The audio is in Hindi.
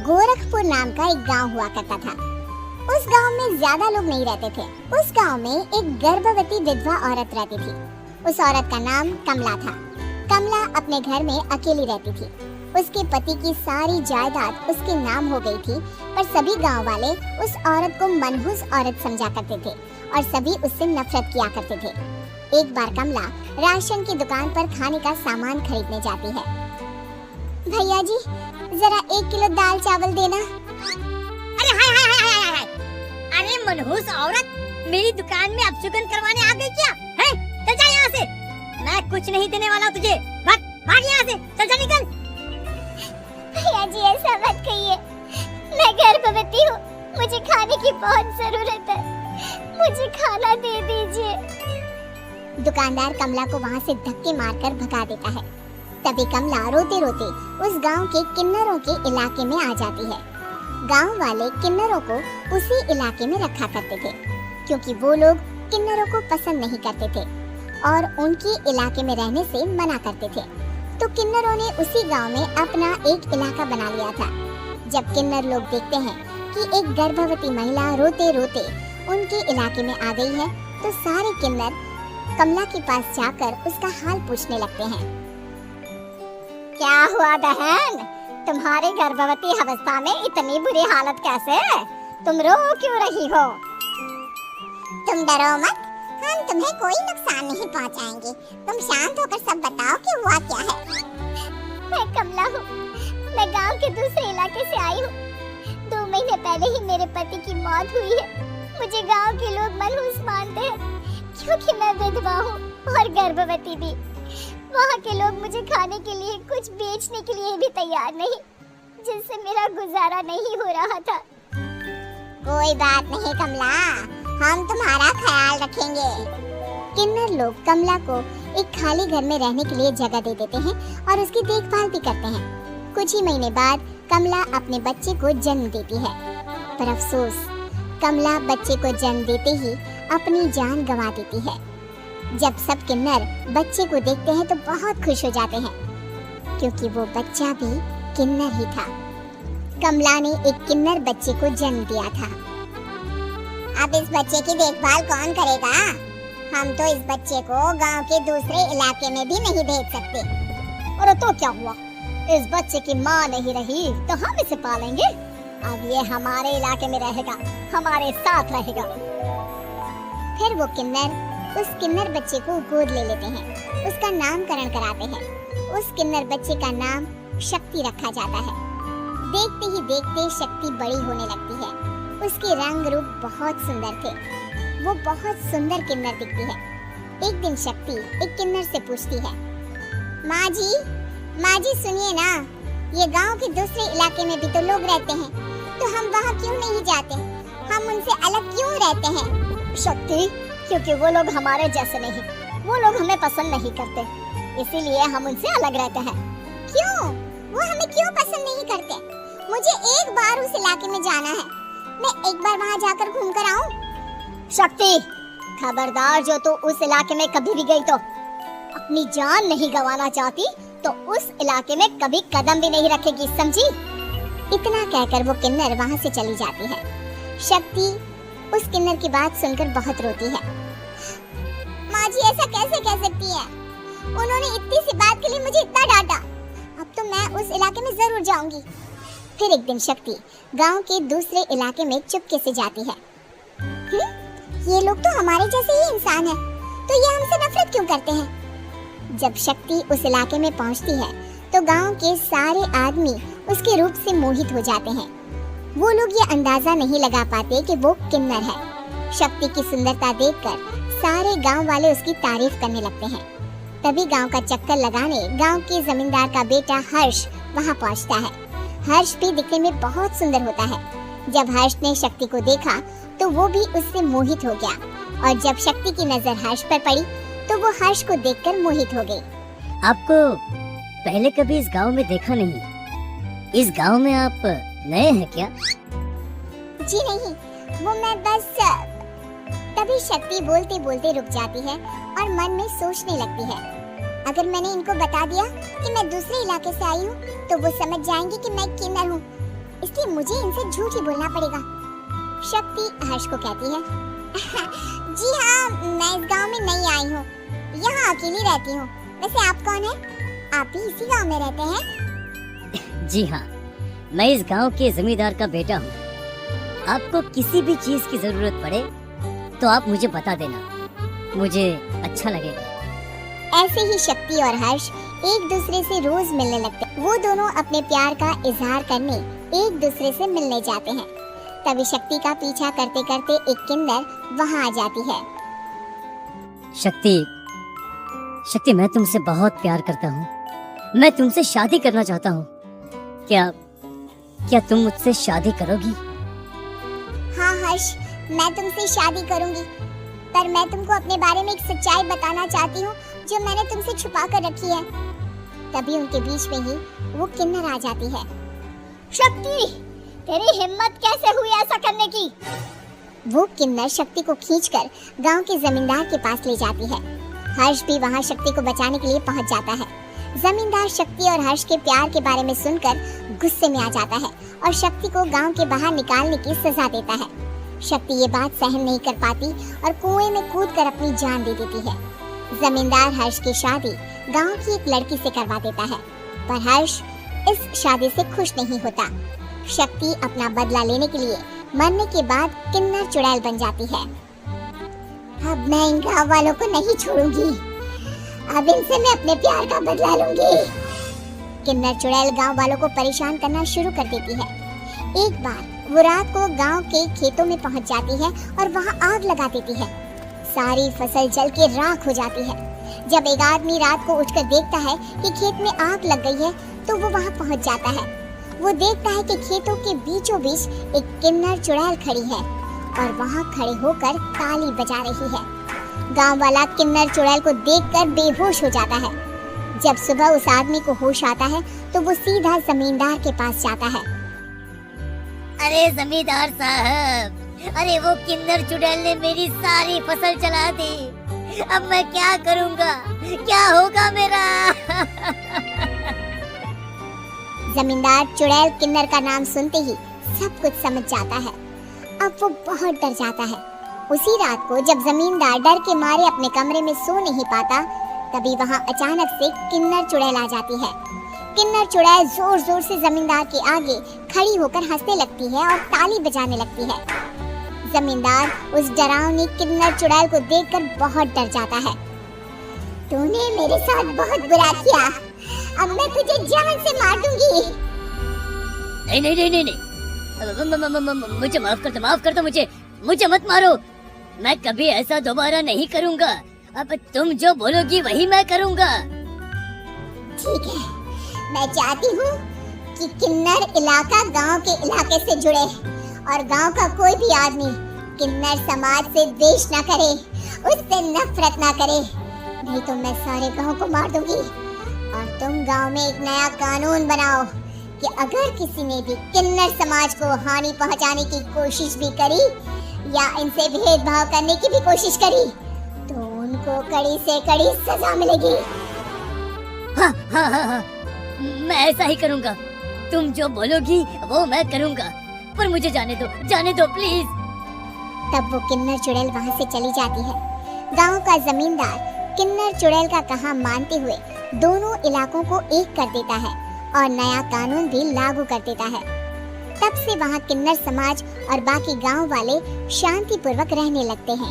गोरखपुर नाम का एक गांव हुआ करता था। उस गांव में ज्यादा लोग नहीं रहते थे। उस गांव में एक गर्भवती विधवा औरत रहती थी। उस औरत का नाम कमला था। कमला अपने घर में अकेली रहती थी। उसके पति की सारी जायदाद उसके नाम हो गई थी, पर सभी गांव वाले उस औरत को मनहूस औरत समझा करते थे और सभी उससे नफरत किया करते थे। एक बार कमला राशन की दुकान पर खाने का सामान खरीदने जाती है। भैया जी, जरा 1 किलो दाल चावल देना। अरे हाय हाय हाय हाय हाय, अरे मनहूस औरत, मेरी दुकान में अपशगुन करवाने आ गई क्या? है? चल जा यहाँ से, मैं कुछ नहीं देने वाला तुझे। भाग भाग यहाँ से, चल जा निकल। भैया जी, ऐसा मत कहिए, मैं गर्भवती हूँ, मुझे खाने की बहुत जरूरत है, मुझे खाना दे दीजिए। दुकानदार कमला को वहाँ से धक्के मारकर भगा देता है। तभी कमला रोते रोते उस गांव के किन्नरों के इलाके में आ जाती है। गांव वाले किन्नरों को उसी इलाके में रखा करते थे, क्योंकि वो लोग किन्नरों को पसंद नहीं करते थे और उनके इलाके में रहने से मना करते थे। तो किन्नरों ने उसी गांव में अपना एक इलाका बना लिया था। जब किन्नर लोग देखते हैं कि एक गर्भवती महिला रोते रोते उनके इलाके में आ गई है, तो सारे किन्नर कमला के पास जाकर उसका हाल पूछने लगते हैं। क्या हुआ बहन, तुम्हारी गर्भवती अवस्था में इतनी बुरी हालत कैसे? तुम रो क्यों रही हो? तुम डरो मत, हम तुम्हें कोई नुकसान नहीं पहुंचाएंगे। तुम शांत होकर सब बताओ कि हुआ क्या है। मैं कमला हूँ, मैं गांव के दूसरे इलाके से आई हूँ। 2 महीने पहले ही मेरे पति की मौत हुई है। मुझे गांव के लोग मनहूस मानते हैं, क्योंकि मैं विधवा हूँ और गर्भवती भी। वहाँ के लोग मुझे खाने के लिए कुछ बेचने के लिए भी तैयार नहीं, जिससे मेरा गुजारा नहीं हो रहा था। कोई बात नहीं कमला, हम तुम्हारा ख्याल रखेंगे। किन्नर लोग कमला को एक खाली घर में रहने के लिए जगह दे देते हैं और उसकी देखभाल भी करते हैं। कुछ ही महीने बाद कमला अपने बच्चे को जन्म देती है, पर अफसोस, कमला बच्चे को जन्म देते ही अपनी जान गंवा देती है। जब सब किन्नर बच्चे को देखते हैं तो बहुत खुश हो जाते हैं, क्योंकि वो बच्चा भी किन्नर ही था। कमला ने एक किन्नर बच्चे को जन्म दिया था। अब इस बच्चे की देखभाल कौन करेगा? हम तो इस बच्चे को गांव के दूसरे इलाके में भी नहीं भेज सकते। अरे तो क्या हुआ, इस बच्चे की माँ नहीं रही तो हम इसे पालेंगे। अब ये हमारे इलाके में रहेगा, हमारे साथ रहेगा। फिर वो किन्नर उस किन्नर बच्चे को गोद ले लेते हैं, उसका नामकरण कराते हैं। उस किन्नर बच्चे का नाम शक्ति रखा जाता है। देखते ही देखते शक्ति बड़ी होने लगती है। उसके रंग रूप बहुत सुंदर थे। वो बहुत सुंदर किन्नर दिखती है। एक दिन शक्ति एक किन्नर से पूछती है, माँ जी सुनिए ना, ये गांव के दूसरे इलाके में भी तो लोग रहते हैं, तो हम वहाँ क्यों नहीं जाते? हम उनसे अलग क्यों रहते हैं? शक्ति, क्योंकि वो लोग हमारे जैसे नहीं, वो लोग हमें पसंद नहीं करते, इसीलिए हम उनसे अलग रहते हैं। क्यों? वो हमें क्यों पसंद नहीं करते? मुझे एक बार उस इलाके में जाना है, मैं एक बार वहाँ जाकर घूम कर आऊँ। शक्ति, खबरदार, जो तू उस इलाके में कभी भी गई तो अपनी जान नहीं गंवाना चाहती तो उस इलाके में कभी कदम भी नहीं रखेगी, समझी? इतना कहकर वो किन्नर वहाँ से चली जाती है। शक्ति उस किन्नर की बात सुनकर बहुत रोती है। माँ जी, ऐसा कैसे कह सकती है? उन्होंने इतनी सी बात के लिए मुझे इतना डांटा। अब तो मैं उस इलाके में जरूर जाऊंगी। फिर एक दिन शक्ति गांव के दूसरे इलाके में चुपके से जाती है। ये लोग तो हमारे जैसे ही इंसान हैं, तो ये हमसे नफरत क्यों करते हैं? जब शक्ति उस इलाके में पहुंचती है तो गांव के सारे आदमी उसके रूप से मोहित हो जाते हैं। वो लोग ये अंदाजा नहीं लगा पाते कि वो किन्नर है। शक्ति की सुंदरता देखकर सारे गांव वाले उसकी तारीफ करने लगते हैं। तभी गांव का चक्कर लगाने गांव के जमींदार का बेटा हर्ष वहां पहुंचता है। हर्ष भी दिखने में बहुत सुंदर होता है। जब हर्ष ने शक्ति को देखा तो वो भी उससे मोहित हो गया, और जब शक्ति की नजर हर्ष पर पड़ी तो वो हर्ष को देखकर मोहित हो गई। आपको पहले कभी इस गांव में देखा नहीं। इस गांव में आप नए हैं क्या? जी नहीं, वो मैं बस। तभी शक्ति बोलते बोलते रुक जाती है और मन में सोचने लगती है, अगर मैंने इनको बता दिया कि मैं दूसरे इलाके से आई हूँ तो वो समझ जाएंगे कि मैं किन्नर हूँ। इस इसलिए मुझे इनसे झूठ ही बोलना पड़ेगा। शक्ति हर्ष को कहती है, जी हाँ, मैं इस गांव में नई आई हूँ, यहाँ अकेली रहती हूँ। वैसे आप कौन है? आप भी इसी गांव में रहते हैं? जी हाँ, मैं इस गांव के जमींदार का बेटा हूँ। आपको किसी भी चीज की जरूरत पड़े तो आप मुझे बता देना, मुझे अच्छा लगेगा। ऐसे ही शक्ति और हर्ष एक दूसरे से रोज मिलने लगते। वो दोनों अपने प्यार का इजहार करने एक दूसरे से मिलने जाते हैं। तभी शक्ति का पीछा करते करते एक किन्नर वहाँ आ जाती है। शक्ति, मैं तुमसे बहुत प्यार करता हूँ। मैं तुमसे शादी करना चाहता हूँ। क्या तुम मुझसे शादी करोगी? हाँ हर्ष, मैं तुमसे शादी करूंगी, पर मैं तुमको अपने बारे में एक सच्चाई बताना चाहती हूँ जो मैंने तुमसे छुपा कर रखी है। तभी उनके बीच में ही वो किन्नर आ जाती है। शक्ति, तेरी हिम्मत कैसे हुई ऐसा करने की? वो किन्नर शक्ति को खींचकर गांव के जमींदार के पास ले जाती है। हर्ष भी वहां शक्ति को बचाने के लिए पहुंच जाता है। जमींदार शक्ति और हर्ष के प्यार के बारे में सुनकर गुस्से में आ जाता है और शक्ति को गांव के बाहर निकालने की सजा देता है। शक्ति ये बात सहन नहीं कर पाती और कुएं में कूदकर अपनी जान दे देती है। जमींदार हर्ष की शादी गांव की एक लड़की से करवा देता है, पर हर्ष इस शादी से खुश नहीं होता। शक्ति अपना बदला लेने के लिए मरने के बाद किन्नर चुड़ैल बन जाती है। अब मैं इन गाँव वालों को नहीं छोड़ूंगी, अब इनसे मैं अपने प्यार का बदला लूंगी। किन्नर चुड़ैल गांव वालों को परेशान करना शुरू कर देती है। एक बार वो रात को गांव के खेतों में पहुंच जाती है और वहां आग लगा देती है। सारी फसल जल के राख हो जाती है। जब एक आदमी रात को उठकर देखता है कि खेत में आग लग गई है तो वो वहां पहुंच जाता है। वो देखता है कि खेतों के बीचों बीच एक किन्नर चुड़ैल खड़ी है और वहां खड़े होकर ताली बजा रही है। गांव वाला किन्नर चुड़ैल को देखकर बेहोश हो जाता है। जब सुबह उस आदमी को होश आता है तो वो सीधा जमींदार के पास जाता है। अरे जमींदार साहब, अरे वो किन्नर चुड़ैल ने मेरी सारी फसल जला दी। अब मैं क्या करूँगा, क्या होगा मेरा? जमींदार चुड़ैल किन्नर का नाम सुनते ही सब कुछ समझ जाता है। अब वो बहुत डर जाता है। उसी रात को जब जमींदार डर के मारे अपने कमरे में सो नहीं पाता, तभी वहां अचानक से किन्नर चुड़ैल आ जाती है। किन्नर चुड़ैल जोर जोर से जमींदार के आगे खड़ी होकर हंसने लगती है और ताली बजाने लगती है। जमींदार उस डरावनी किन्नर चुड़ैल को देखकर बहुत डर जाता है। तूने मेरे साथ बहुत बुरा किया, अब मैं तुझे जान से मार दूंगी। नहीं, मुझे माफ कर दो, मुझे मत मारो। मैं कभी ऐसा दोबारा नहीं करूँगा। अब तुम जो बोलोगी वही मैं करूँगा। ठीक है, मैं चाहती हूँ कि किन्नर इलाका गांव के इलाके से जुड़े और गांव का कोई भी आदमी किन्नर समाज से द्वेष न करे, उससे नफरत न करे, नहीं तो मैं सारे गांव को मार दूंगी। और तुम गांव में एक नया कानून बनाओ कि अगर किसी ने भी किन्नर समाज को हानि पहुंचाने की कोशिश भी करी या इनसे भेदभाव करने की भी कोशिश करी तो उनको कड़ी से कड़ी सजा मिलेगी। हाँ, मैं ऐसा ही करूँगा। तुम जो बोलोगी वो मैं करूँगा, पर मुझे जाने दो प्लीज। तब वो किन्नर चुड़ैल वहाँ से चली जाती है। गांव का जमींदार किन्नर चुड़ैल का कहा मानते हुए दोनों इलाकों को एक कर देता है और नया कानून भी लागू कर देता है। तब से वहाँ किन्नर समाज और बाकी गांव वाले शांतिपूर्वक रहने लगते हैं।